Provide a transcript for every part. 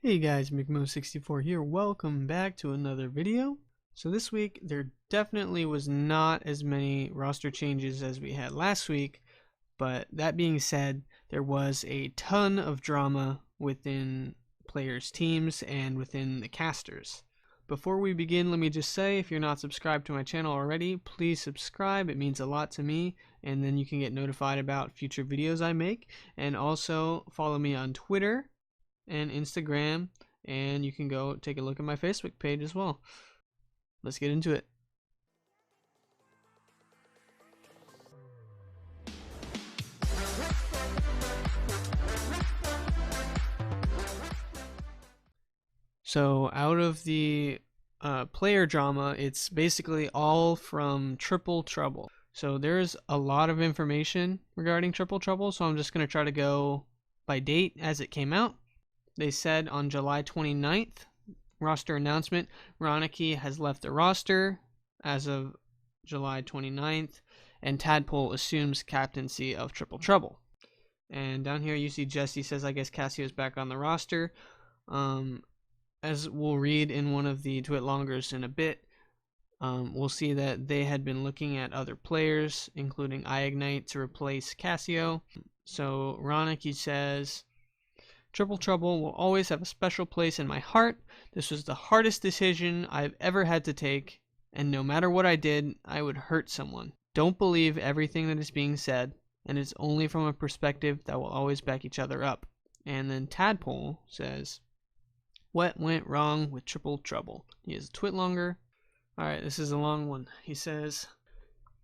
Hey guys, McMo64 here. Welcome back to another video. So this week there definitely was not as many roster changes as we had last week, but that being said, there was a ton of drama within players' teams and within the casters. Before we begin, let me just say, if you're not subscribed to my channel already, please subscribe. It means a lot to me, and then you can get notified about future videos I make. And also follow me on Twitter and Instagram, and you can go take a look at my Facebook page as well. Let's get into it. So out of the player drama, it's basically all from Triple Trouble. So there's a lot of information regarding Triple Trouble, so I'm just going to try to go by date as it came out. They said on July 29th, roster announcement, Ronicky has left the roster as of July 29th, and Tadpole assumes captaincy of Triple Trouble. And down here you see Jesse says, I guess Cassio's back on the roster. As we'll read in one of the Twitlongers in a bit, we'll see that they had been looking at other players, including iIgnite, to replace Cassio. So Ronicky says, Triple Trouble will always have a special place in my heart. This was the hardest decision I've ever had to take, and no matter what I did, I would hurt someone. Don't believe everything that is being said, and it's only from a perspective that will always back each other up. And then Tadpole says, what went wrong with Triple Trouble? He is a Twitlonger. Alright, this is a long one. He says,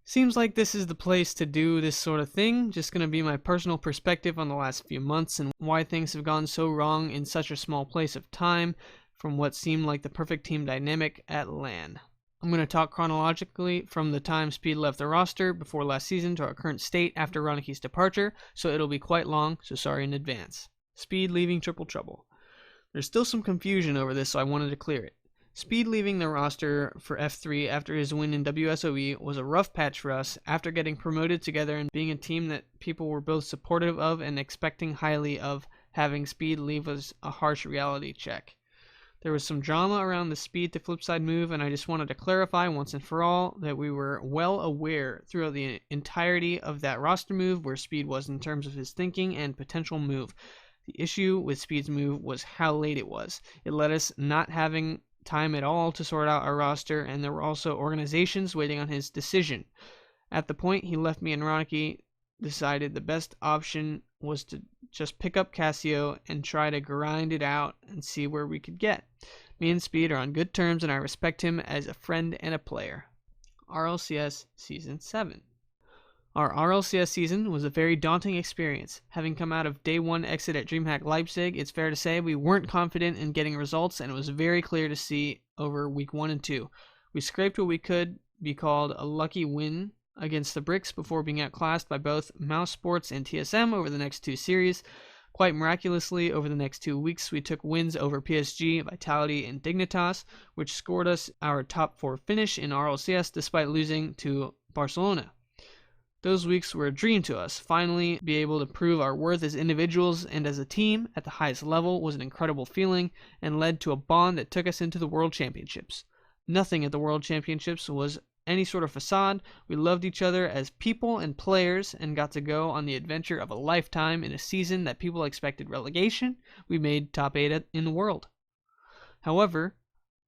seems like this is the place to do this sort of thing. Just going to be my personal perspective on the last few months and why things have gone so wrong in such a small place of time from what seemed like the perfect team dynamic at LAN. I'm going to talk chronologically from the time Speed left the roster before last season to our current state after Ronicky's departure, so it'll be quite long, so sorry in advance. Speed leaving Triple Trouble. There's still some confusion over this, so I wanted to clear it. Speed leaving the roster for F3 after his win in WSOE was a rough patch for us after getting promoted together and being a team that people were both supportive of and expecting highly of. Having Speed leave was a harsh reality check. There was some drama around the Speed to Flipside move, and I just wanted to clarify once and for all that we were well aware throughout the entirety of that roster move where Speed was in terms of his thinking and potential move. The issue with Speed's move was how late it was. It led us not having time at all to sort out our roster, and there were also organizations waiting on his decision. At the point he left me and Ronicky decided the best option was to just pick up Cassio and try to grind it out and see where we could get. Me and Speed are on good terms and I respect him as a friend and a player. RLCS Season 7. Our RLCS season was a very daunting experience. Having come out of day one exit at DreamHack Leipzig, it's fair to say we weren't confident in getting results, and it was very clear to see over week 1 and 2. We scraped what we could be called a lucky win against the Bricks before being outclassed by both Mouse Sports and TSM over the next 2 series. Quite miraculously, over the next 2 weeks, we took wins over PSG, Vitality, and Dignitas, which scored us our top 4 finish in RLCS despite losing to Barcelona. Those weeks were a dream to us. Finally, be able to prove our worth as individuals and as a team at the highest level was an incredible feeling and led to a bond that took us into the World Championships. Nothing at the World Championships was any sort of facade. We loved each other as people and players and got to go on the adventure of a lifetime in a season that people expected relegation. We made top 8 in the world. However,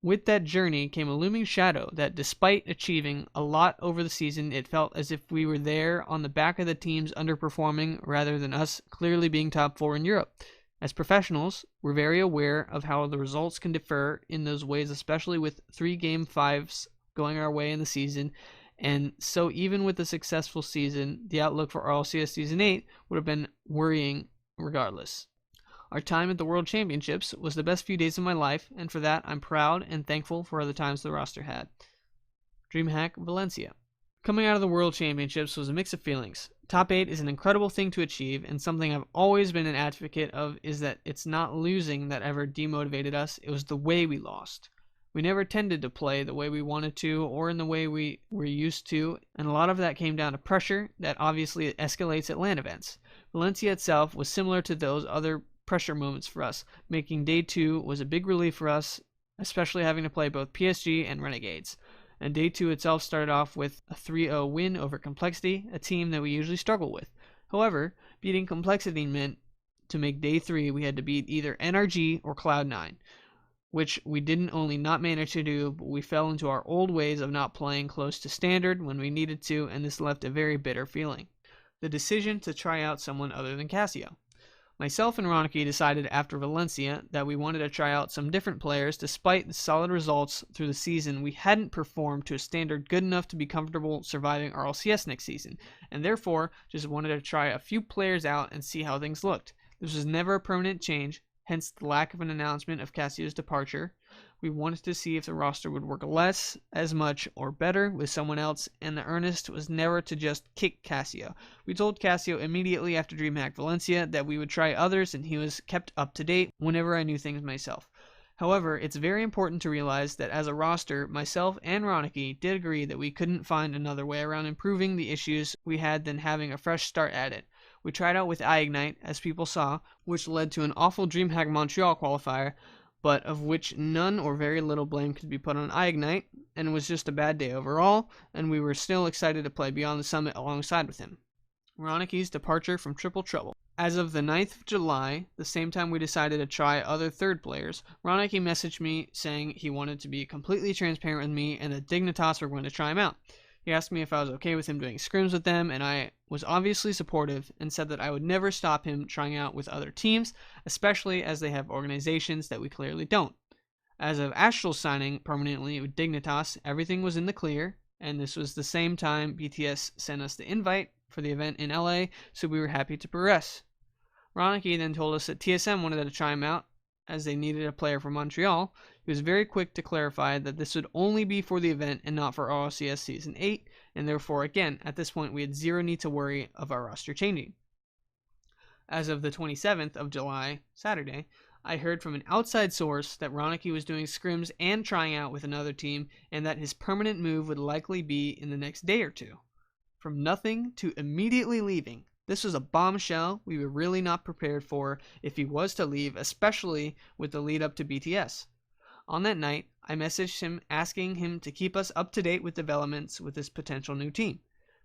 with that journey came a looming shadow that despite achieving a lot over the season, it felt as if we were there on the back of the teams underperforming rather than us clearly being top 4 in Europe. As professionals, we're very aware of how the results can differ in those ways, especially with 3 Game 5s going our way in the season, and so even with a successful season, the outlook for RLCS Season 8 would have been worrying regardless. Our time at the World Championships was the best few days of my life, and for that I'm proud and thankful for the times the roster had. DreamHack Valencia. Coming out of the World Championships was a mix of feelings. Top 8 is an incredible thing to achieve, and something I've always been an advocate of is that it's not losing that ever demotivated us, it was the way we lost. We never tended to play the way we wanted to or in the way we were used to, and a lot of that came down to pressure that obviously escalates at LAN events. Valencia itself was similar to those other pressure moments for us, making day 2 was a big relief for us, especially having to play both PSG and Renegades. And day 2 itself started off with a 3-0 win over Complexity, a team that we usually struggle with. However, beating Complexity meant to make day 3 we had to beat either NRG or Cloud9, which we didn't only not manage to do, but we fell into our old ways of not playing close to standard when we needed to, and this left a very bitter feeling. The decision to try out someone other than Cassio. Myself and Ronicky decided after Valencia that we wanted to try out some different players. Despite the solid results through the season, we hadn't performed to a standard good enough to be comfortable surviving RLCS next season, and therefore just wanted to try a few players out and see how things looked. This was never a permanent change, hence the lack of an announcement of Cassio's departure. We wanted to see if the roster would work less, as much, or better with someone else, and the earnest was never to just kick Cassio. We told Cassio immediately after DreamHack Valencia that we would try others, and he was kept up to date whenever I knew things myself. However, it's very important to realize that as a roster, myself and Ronicky did agree that we couldn't find another way around improving the issues we had than having a fresh start at it. We tried out with iIgnite, as people saw, which led to an awful DreamHack Montreal qualifier, but of which none or very little blame could be put on iIgnite, and it was just a bad day overall, and we were still excited to play Beyond the Summit alongside with him. Ronicky's departure from Triple Trouble. As of the 9th of July, the same time we decided to try other third players, Ronicky messaged me saying he wanted to be completely transparent with me and that Dignitas were going to try him out. He asked me if I was okay with him doing scrims with them, and I was obviously supportive and said that I would never stop him trying out with other teams, especially as they have organizations that we clearly don't. As of Astral's signing permanently with Dignitas, everything was in the clear, and this was the same time BTS sent us the invite for the event in LA, so we were happy to progress. Ronicky then told us that TSM wanted to try him out, as they needed a player from Montreal. He was very quick to clarify that this would only be for the event and not for RLCS Season 8, and therefore, again, at this point we had zero need to worry of our roster changing. As of the 27th of July, Saturday, I heard from an outside source that Ronicky was doing scrims and trying out with another team, and that his permanent move would likely be in the next day or two. From nothing to immediately leaving. This was a bombshell we were really not prepared for if he was to leave, especially with the lead up to BTS. On that night, I messaged him asking him to keep us up to date with developments with this potential new team.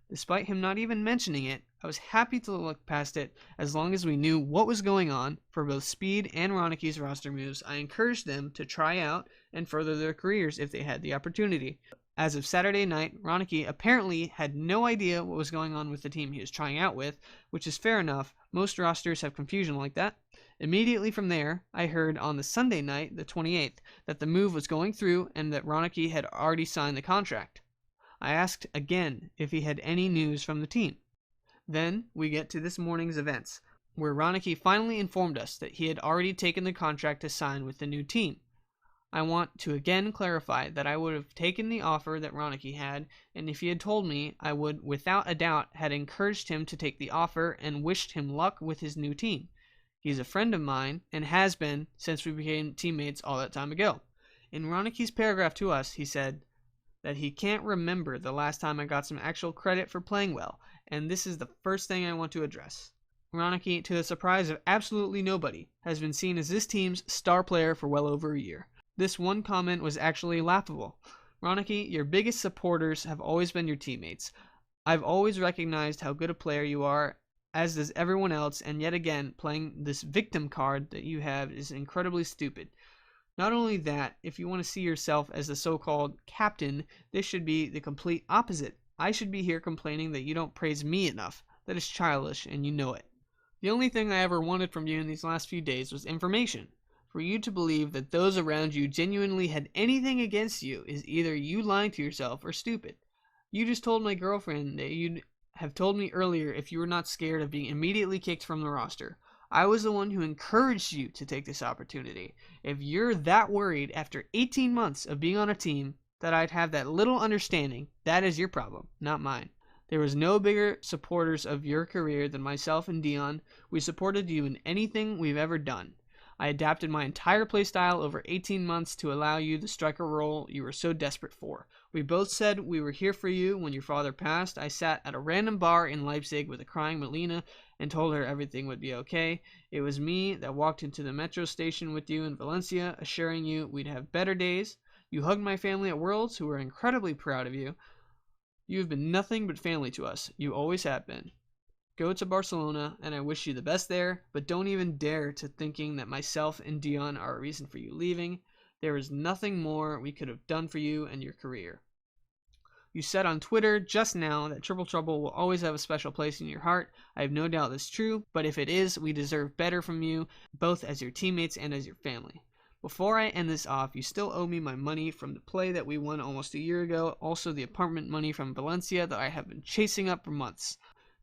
Despite him not even mentioning it, I was happy to look past it as long as we knew what was going on for both Speed and Ronicky's roster moves. I encouraged them to try out and further their careers if they had the opportunity. As of Saturday night, Ronicky apparently had no idea what was going on with the team he was trying out with, which is fair enough. Most rosters have confusion like that. Immediately from there, I heard on the Sunday night, the 28th, that the move was going through and that Ronicky had already signed the contract. I asked again if he had any news from the team. Then we get to this morning's events, where Ronicky finally informed us that he had already taken the contract to sign with the new team. I want to again clarify that I would have taken the offer that Ronicky had, and if he had told me, I would without a doubt had encouraged him to take the offer and wished him luck with his new team. He's a friend of mine and has been since we became teammates all that time ago. In Ronicky's paragraph to us, he said that he can't remember the last time I got some actual credit for playing well, and this is the first thing I want to address. Ronicky, to the surprise of absolutely nobody, has been seen as this team's star player for well over a year. This one comment was actually laughable. Ronicky, your biggest supporters have always been your teammates. I've always recognized how good a player you are, as does everyone else, and yet again, playing this victim card that you have is incredibly stupid. Not only that, if you want to see yourself as the so-called captain, this should be the complete opposite. I should be here complaining that you don't praise me enough. That is childish, and you know it. The only thing I ever wanted from you in these last few days was information. For you to believe that those around you genuinely had anything against you is either you lying to yourself or stupid. You just told my girlfriend that you'd have told me earlier if you were not scared of being immediately kicked from the roster. I was the one who encouraged you to take this opportunity. If you're that worried after 18 months of being on a team that I'd have that little understanding, that is your problem, not mine. There was no bigger supporters of your career than myself and Dion. We supported you in anything we've ever done. I adapted my entire playstyle over 18 months to allow you the striker role you were so desperate for. We both said we were here for you when your father passed. I sat at a random bar in Leipzig with a crying Melina and told her everything would be okay. It was me that walked into the metro station with you in Valencia, assuring you we'd have better days. You hugged my family at Worlds, who were incredibly proud of you. You have been nothing but family to us. You always have been. Go to Barcelona, and I wish you the best there, but don't even dare to thinking that myself and Dion are a reason for you leaving. There is nothing more we could have done for you and your career. You said on Twitter just now that Triple Trouble will always have a special place in your heart. I have no doubt that's true, but if it is, we deserve better from you, both as your teammates and as your family. Before I end this off, you still owe me my money from the play that we won almost a year ago, also the apartment money from Valencia that I have been chasing up for months.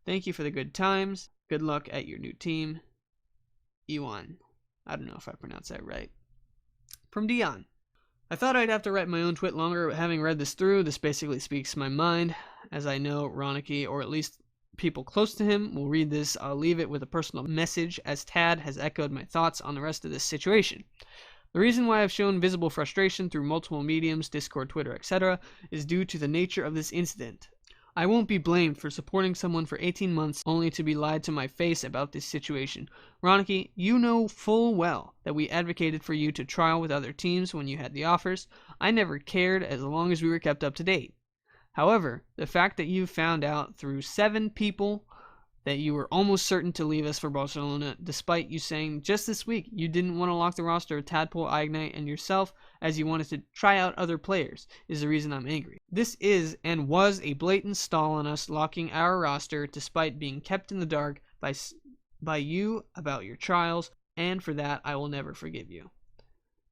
Thank you for the good times. Good luck at your new team. Iwan. I don't know if I pronounced that right. From Dion. I thought I'd have to write my own tweet longer, but having read this through, this basically speaks my mind. As I know, Ronicky, or at least people close to him, will read this. I'll leave it with a personal message, as Tad has echoed my thoughts on the rest of this situation. The reason why I've shown visible frustration through multiple mediums, Discord, Twitter, etc., is due to the nature of this incident. I won't be blamed for supporting someone for 18 months only to be lied to my face about this situation. Ronicky, you know full well that we advocated for you to trial with other teams when you had the offers. I never cared as long as we were kept up to date. However, the fact that you found out through 7 people that you were almost certain to leave us for Barcelona, despite you saying just this week you didn't want to lock the roster of Tadpole, Ignite, and yourself as you wanted to try out other players, is the reason I'm angry. This is and was a blatant stall on us locking our roster despite being kept in the dark by you about your trials, and for that I will never forgive you.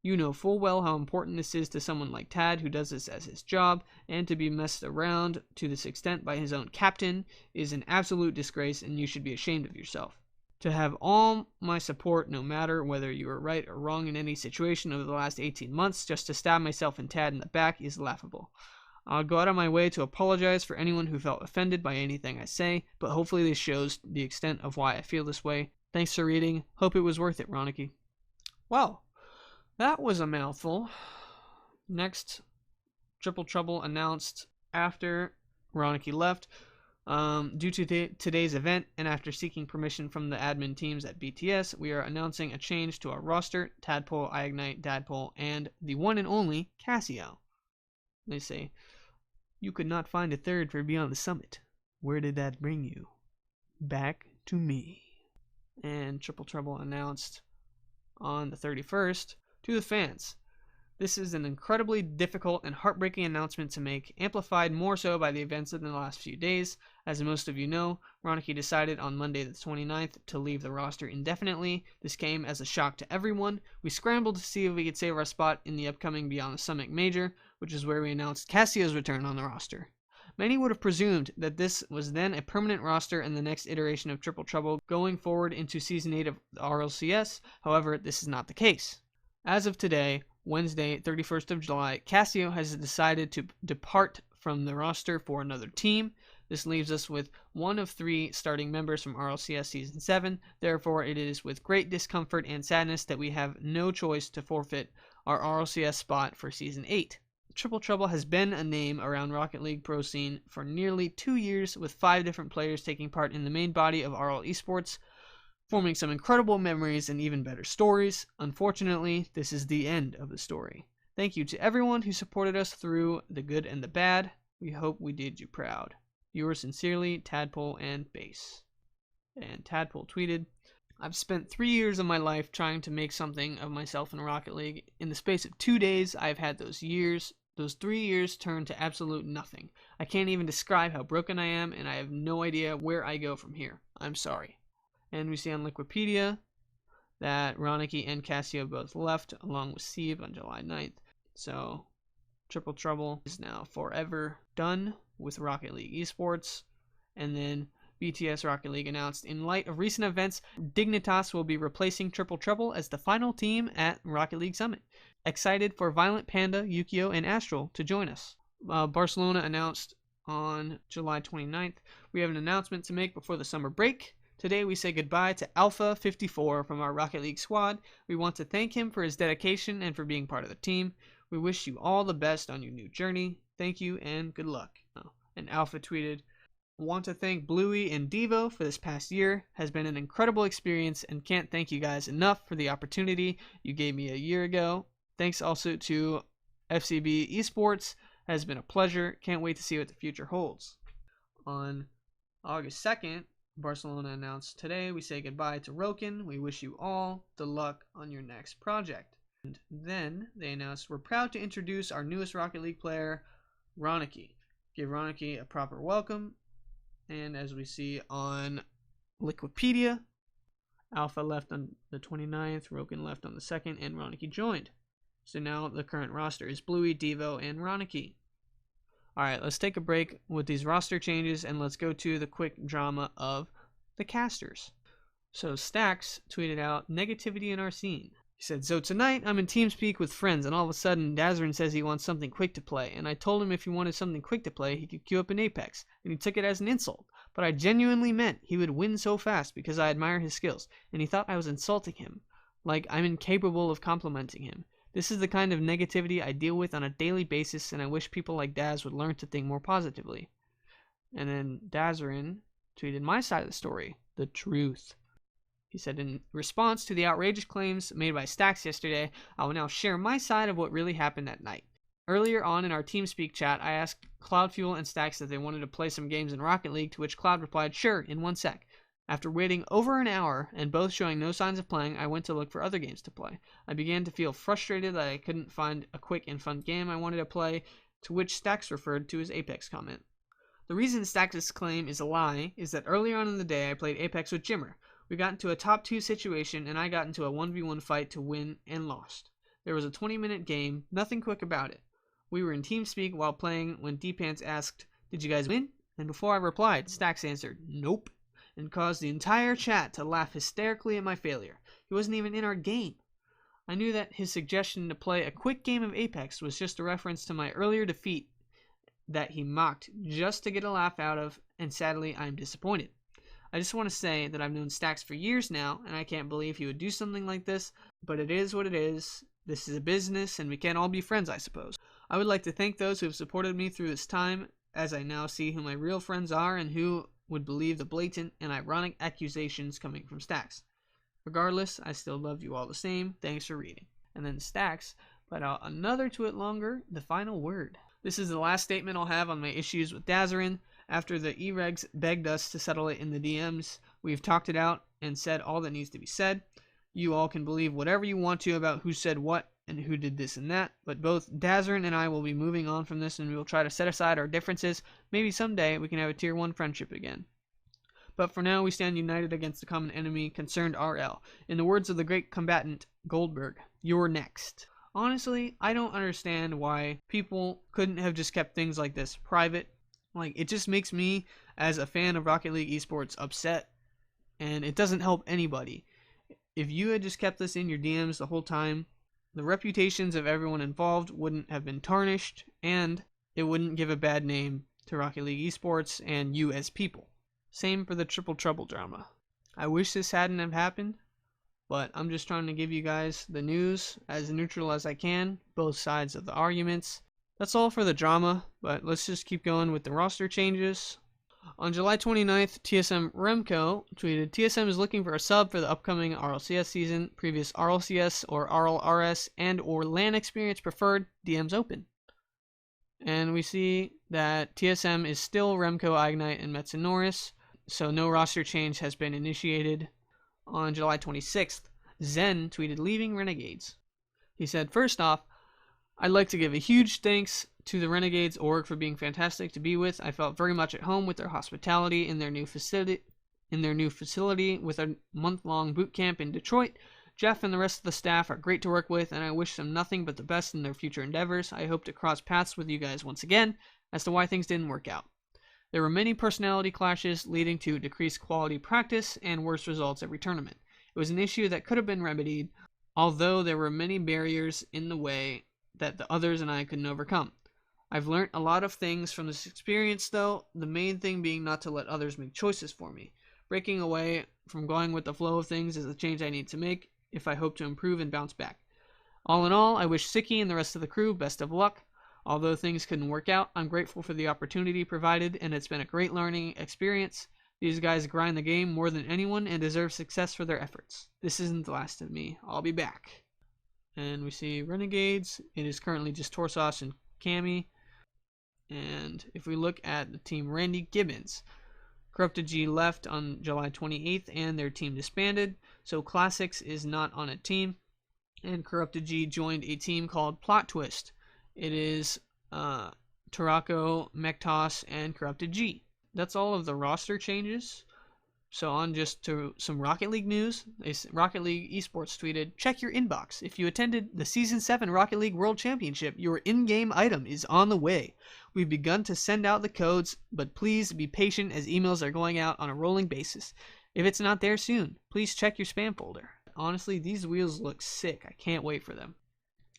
You know full well how important this is to someone like Tad, who does this as his job, and to be messed around to this extent by his own captain is an absolute disgrace, and you should be ashamed of yourself. To have all my support, no matter whether you are right or wrong in any situation over the last 18 months, just to stab myself and Tad in the back is laughable. I'll go out of my way to apologize for anyone who felt offended by anything I say, but hopefully this shows the extent of why I feel this way. Thanks for reading. Hope it was worth it, Ronicky. Well, that was a mouthful. Next, Triple Trouble announced after Ronicky left, due to today's event and after seeking permission from the admin teams at BTS, we are announcing a change to our roster: Tadpole, Ignite, Dadpole, and the one and only Cassio. They say, you could not find a third for Beyond the Summit. Where did that bring you? Back to me. And Triple Trouble announced on the 31st, to the fans, this is an incredibly difficult and heartbreaking announcement to make, amplified more so by the events of the last few days. As most of you know, Ronicky decided on Monday the 29th to leave the roster indefinitely. This came as a shock to everyone. We scrambled to see if we could save our spot in the upcoming Beyond the Summit Major, which is where we announced Cassio's return on the roster. Many would have presumed that this was then a permanent roster in the next iteration of Triple Trouble going forward into Season 8 of the RLCS. However, this is not the case. As of today, Wednesday, 31st of July, Cassio has decided to depart from the roster for another team. This leaves us with one of 3 starting members from RLCS Season 7. Therefore, it is with great discomfort and sadness that we have no choice to forfeit our RLCS spot for Season 8. Triple Trouble has been a name around Rocket League Pro scene for nearly 2 years, with 5 different players taking part in the main body of RL Esports, forming some incredible memories and even better stories. Unfortunately, this is the end of the story. Thank you to everyone who supported us through the good and the bad. We hope we did you proud. Yours sincerely, Tadpole and Base. And Tadpole tweeted, I've spent 3 years of my life trying to make something of myself in Rocket League. In the space of 2 days, I've had those 3 years turn to absolute nothing. I can't even describe how broken I am, and I have no idea where I go from here. I'm sorry. And we see on Wikipedia that Ronicky and Cassio both left, along with Steve, on July 9th. So, Triple Trouble is now forever done with Rocket League Esports. And then BTS Rocket League announced, in light of recent events, Dignitas will be replacing Triple Trouble as the final team at Rocket League Summit. Excited for Violent Panda, Yukio, and Astral to join us. Barcelona announced on July 29th, we have an announcement to make before the summer break. Today we say goodbye to Alpha 54 from our Rocket League squad. We want to thank him for his dedication and for being part of the team. We wish you all the best on your new journey. Thank you and good luck. Oh, and Alpha tweeted, want to thank Bluey and Devo for this past year. Has been an incredible experience and can't thank you guys enough for the opportunity you gave me a year ago. Thanks also to FCB Esports. Has been a pleasure. Can't wait to see what the future holds. On August 2nd, Barcelona announced, today we say goodbye to Roken. We wish you all the luck on your next project. And then they announced, we're proud to introduce our newest Rocket League player, Ronicky. Give Ronicky a proper welcome. And as we see on Liquipedia, Alpha left on the 29th, Roken left on the 2nd, and Ronicky joined. So now the current roster is Bluey, Devo, and Ronicky. Alright, let's take a break with these roster changes and let's go to the quick drama of the casters. So Stax tweeted out, negativity in our scene. He said, so tonight I'm in TeamSpeak with friends and all of a sudden Dazarin says he wants something quick to play, and I told him if he wanted something quick to play he could queue up an Apex, and he took it as an insult. But I genuinely meant he would win so fast because I admire his skills, and he thought I was insulting him, like I'm incapable of complimenting him. This is the kind of negativity I deal with on a daily basis, and I wish people like Daz would learn to think more positively. And then Dazarin tweeted my side of the story, the truth. He said, in response to the outrageous claims made by Stax yesterday, I will now share my side of what really happened that night. Earlier on in our TeamSpeak chat, I asked Cloudfuel and Stax if they wanted to play some games in Rocket League, to which Cloud replied, sure, in 1 sec. After waiting over an hour and both showing no signs of playing, I went to look for other games to play. I began to feel frustrated that I couldn't find a quick and fun game I wanted to play, to which Stax referred to his Apex comment. The reason Stax's claim is a lie is that earlier on in the day I played Apex with Jimmer. We got into a top 2 situation and I got into a 1v1 fight to win and lost. There was a 20-minute game, nothing quick about it. We were in TeamSpeak while playing when D-Pants asked, did you guys win? And before I replied, Stax answered, nope, and caused the entire chat to laugh hysterically at my failure. He wasn't even in our game. I knew that his suggestion to play a quick game of Apex was just a reference to my earlier defeat that he mocked just to get a laugh out of, and sadly I'm disappointed. I just want to say that I've known Stax for years now, and I can't believe he would do something like this, but it is what it is. This is a business, and we can't all be friends, I suppose. I would like to thank those who have supported me through this time, as I now see who my real friends are and who would believe the blatant and ironic accusations coming from Stax. Regardless, I still love you all the same. Thanks for reading. And then Stax put out another tweet longer, the final word. This is the last statement I'll have on my issues with Dazarin. After the E-Regs begged us to settle it in the DMs, we've talked it out and said all that needs to be said. You all can believe whatever you want to about who said what and who did this and that, but both Dazarin and I will be moving on from this, and we will try to set aside our differences. Maybe someday we can have a tier 1 friendship again. But for now, we stand united against the common enemy, concerned RL. In the words of the great combatant Goldberg, you're next. Honestly, I don't understand why people couldn't have just kept things like this private. Like, it just makes me, as a fan of Rocket League Esports, upset, and it doesn't help anybody. If you had just kept this in your DMs the whole time, the reputations of everyone involved wouldn't have been tarnished, and it wouldn't give a bad name to Rocket League Esports and you as people. Same for the Triple Trouble drama. I wish this hadn't have happened, but I'm just trying to give you guys the news as neutral as I can, both sides of the arguments. That's all for the drama, but let's just keep going with the roster changes. On July 29th, TSM Remco tweeted, TSM is looking for a sub for the upcoming RLCS season. Previous RLCS or RLRS and or LAN experience preferred. DMs open. And we see that TSM is still Remco, Ignite, and Metz and Norris, so no roster change has been initiated. On July 26th, Zen tweeted, leaving Renegades. He said, first off, I'd like to give a huge thanks to the Renegades org for being fantastic to be with. I felt very much at home with their hospitality in their new facility with a month-long boot camp in Detroit. Jeff and the rest of the staff are great to work with, and I wish them nothing but the best in their future endeavors. I hope to cross paths with you guys once again as to why things didn't work out. There were many personality clashes leading to decreased quality practice and worse results every tournament. It was an issue that could have been remedied, although there were many barriers in the way that the others and I couldn't overcome. I've learned a lot of things from this experience though, the main thing being not to let others make choices for me. Breaking away from going with the flow of things is the change I need to make if I hope to improve and bounce back. All in all, I wish Siki and the rest of the crew best of luck. Although things couldn't work out, I'm grateful for the opportunity provided, and it's been a great learning experience. These guys grind the game more than anyone and deserve success for their efforts. This isn't the last of me. I'll be back. And we see Renegades. It is currently just Torsos and Cammy. And if we look at the team Randy Gibbons, Corrupted G left on July 28th and their team disbanded, so Classics is not on a team. And Corrupted G joined a team called Plot Twist. It is Tarako, Mektos, and Corrupted G. That's all of the roster changes. So on just to some Rocket League news. Rocket League Esports tweeted, "Check your inbox. If you attended the Season 7 Rocket League World Championship, your in-game item is on the way. We've begun to send out the codes, but please be patient as emails are going out on a rolling basis. If it's not there soon, please check your spam folder." Honestly, these wheels look sick. I can't wait for them.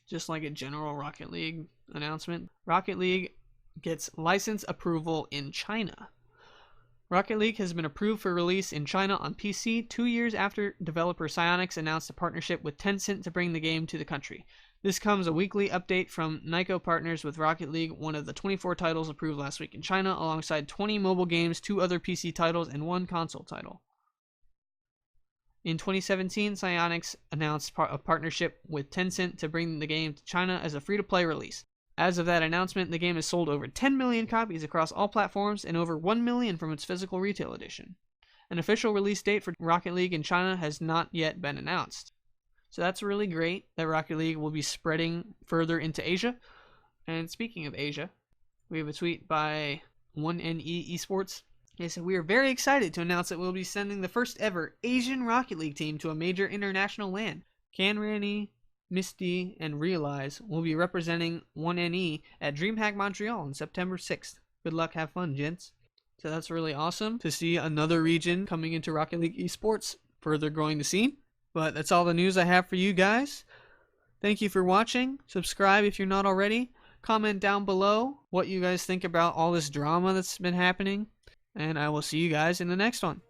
Just like a general Rocket League announcement, Rocket League gets license approval in China. Rocket League has been approved for release in China on PC 2 years after developer Psyonix announced a partnership with Tencent to bring the game to the country. This comes a weekly update from Nyko Partners with Rocket League, one of the 24 titles approved last week in China, alongside 20 mobile games, 2 other PC titles, and 1 console title. In 2017, Psyonix announced a partnership with Tencent to bring the game to China as a free-to-play release. As of that announcement, the game has sold over 10 million copies across all platforms and over 1 million from its physical retail edition. An official release date for Rocket League in China has not yet been announced. So that's really great that Rocket League will be spreading further into Asia. And speaking of Asia, we have a tweet by 1NE Esports. They said, "We are very excited to announce that we'll be sending the first ever Asian Rocket League team to a major international LAN. Canrani, Misty, and Realize will be representing 1NE at DreamHack Montreal on September 6th. Good luck, have fun, gents." So that's really awesome to see another region coming into Rocket League Esports, further growing the scene. But that's all the news I have for you guys. Thank you for watching. Subscribe if you're not already. Comment down below what you guys think about all this drama that's been happening. And I will see you guys in the next one.